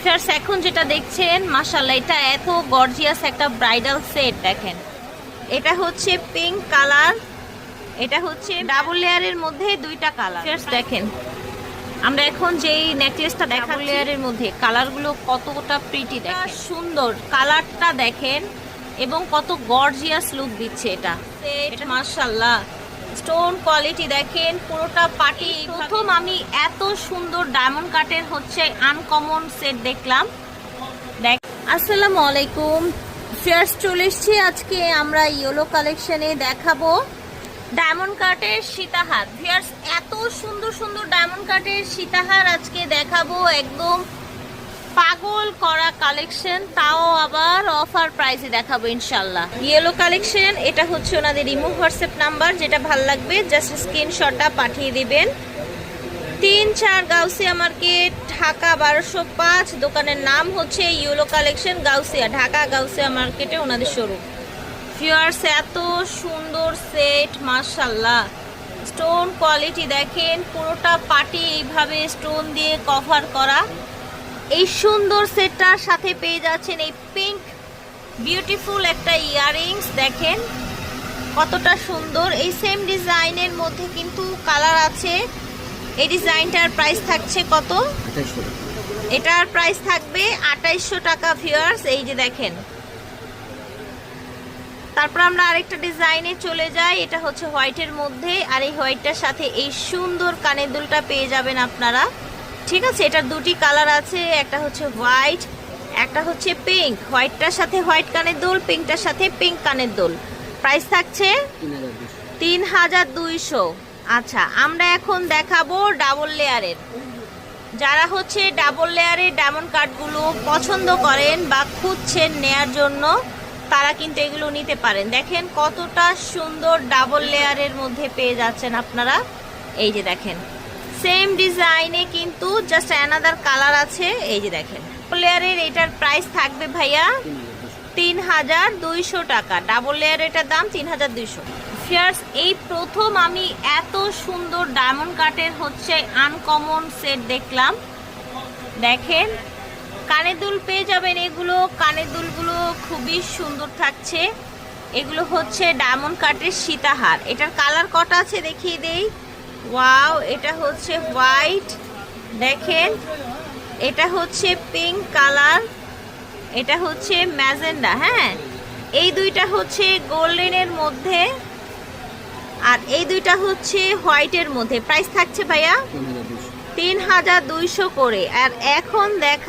Friends এখন যেটা দেখছেন মাশাআল্লাহ এটা এত গর্জিয়াস একটা ব্রাইডাল সেট দেখেন। এটা হচ্ছে পিঙ্ক কালার, এটা হচ্ছে ডাবল লেয়ারের মধ্যে দুইটা কালার। ফ্রেন্ডস দেখেন আমরা এখন যেই নেকলেসটা ডাবল লেয়ারের মধ্যে কালারগুলো কতটা প্রিটি দেখেন, সুন্দর কালারটা দেখেন এবং কত গর্জিয়াস লুক দিচ্ছে এটা মাশাআল্লাহ। স্টোন কোয়ালিটি দেখেন পুরোটা পার্টি। প্রথম আমি এত সুন্দর ডায়মন্ড কাটের হচ্ছে আনকমন সেট দেখলাম। আসসালামু আলাইকুম ফিয়ার্স, চলে এসেছি আজকে আমরা ইয়েলো কালেকশনে দেখাবো ডায়মন্ড কাটের সীতাহার। ফিয়ার্স এত সুন্দর সুন্দর ডায়মন্ড কাটের সীতাহার আজকে দেখাবো, একদম পাগল করা কালেকশন, তাও আবার অফার প্রাইসে দেখাবো ইনশাল্লাহ। ইয়েলো কালেকশন, এটা হচ্ছে ওনাদের ইমো হোয়াটসঅ্যাপ নাম্বার, যেটা ভালো লাগবে জাস্ট স্ক্রিনশটটা পাঠিয়ে দিবেন। 3-4 গাউসিয়া মার্কেট, ঢাকা 1205। দোকানের নাম হচ্ছে ইয়েলো কালেকশন গাউসিয়া, ঢাকা গাউসিয়া মার্কেটে ওনাদের শোরুম। ভিউয়ার্স এত সুন্দর সেট মাশাআল্লাহ, স্টোন কোয়ালিটি দেখেন পুরোটা পার্টি এইভাবে স্টোন দিয়ে কভার করা। এই সুন্দর সেটটার সাথে পেয়ে যাচ্ছেন এই পিঙ্ক বিউটিফুল একটা ইয়াররিংস, দেখেন কতটা সুন্দর। এই সেম ডিজাইনের মধ্যে কিন্তু কালার আছে। এই ডিজাইনটার প্রাইস থাকছে কত? 2800 টাকা। এটার প্রাইস থাকবে 2800 টাকা ভিউয়ার্স, এই যে দেখেন। তারপর আমরা আরেকটা ডিজাইনে চলে যাই, এটা হচ্ছে হোয়াইটের মধ্যে, আর এই হোয়াইটটার সাথে এই সুন্দর কানের দুলটা পেয়ে যাবেন আপনারা। ঠিক আছে, এটার দুটি কালার আছে, একটা হচ্ছে হোয়াইট, একটা হচ্ছে পিঙ্ক। হোয়াইটটার সাথে হোয়াইট কানের দুল, পিঙ্কটার সাথে পিঙ্ক কানের দুল। প্রাইস থাকছে 3200। আচ্ছা, আমরা এখন দেখাবো ডাবল লেয়ারের। যারা হচ্ছে ডাবল লেয়ারের ডায়মন্ড কাটগুলো পছন্দ করেন বা খুঁজছেন নেয়ার জন্য, তারা কিন্তু এগুলো নিতে পারেন। দেখেন কতটা সুন্দর ডাবল লেয়ারের মধ্যে পেয়ে যাচ্ছেন আপনারা। এই যে দেখেন সেম ডিজাইনে কিন্তু জাস্ট অ্যানাদার কালার আছে। এই যে দেখেন লেয়ারের এটার প্রাইস থাকবে ভাইয়া 3200 টাকা। ডাবল লেয়ার এটার দাম 3200। ফিয়ার্স এই প্রথম আমি এত সুন্দর ডায়মন্ড কাটের হচ্ছে আনকমন সেট দেখলাম। দেখেন কানের দুল পেয়ে যাবেন, এগুলো কানের দুলগুলো খুবই সুন্দর থাকছে। এগুলো হচ্ছে ডায়মন্ড কাটের সীতাহার। এটার কালার কটা আছে দেখিয়ে দেই। ওয়াও, এটা হচ্ছে হোয়াইট, দেখেন এটা হচ্ছে পিঙ্ক কালার, এটা হচ্ছে ম্যাজেন্ডা। হ্যাঁ, এই দুইটা হচ্ছে গোল্ডেনের মধ্যে, আর এই দুইটা হচ্ছে হোয়াইটের মধ্যে। প্রাইস থাকছে ভাইয়া 3200 করে। আর এখন দেখা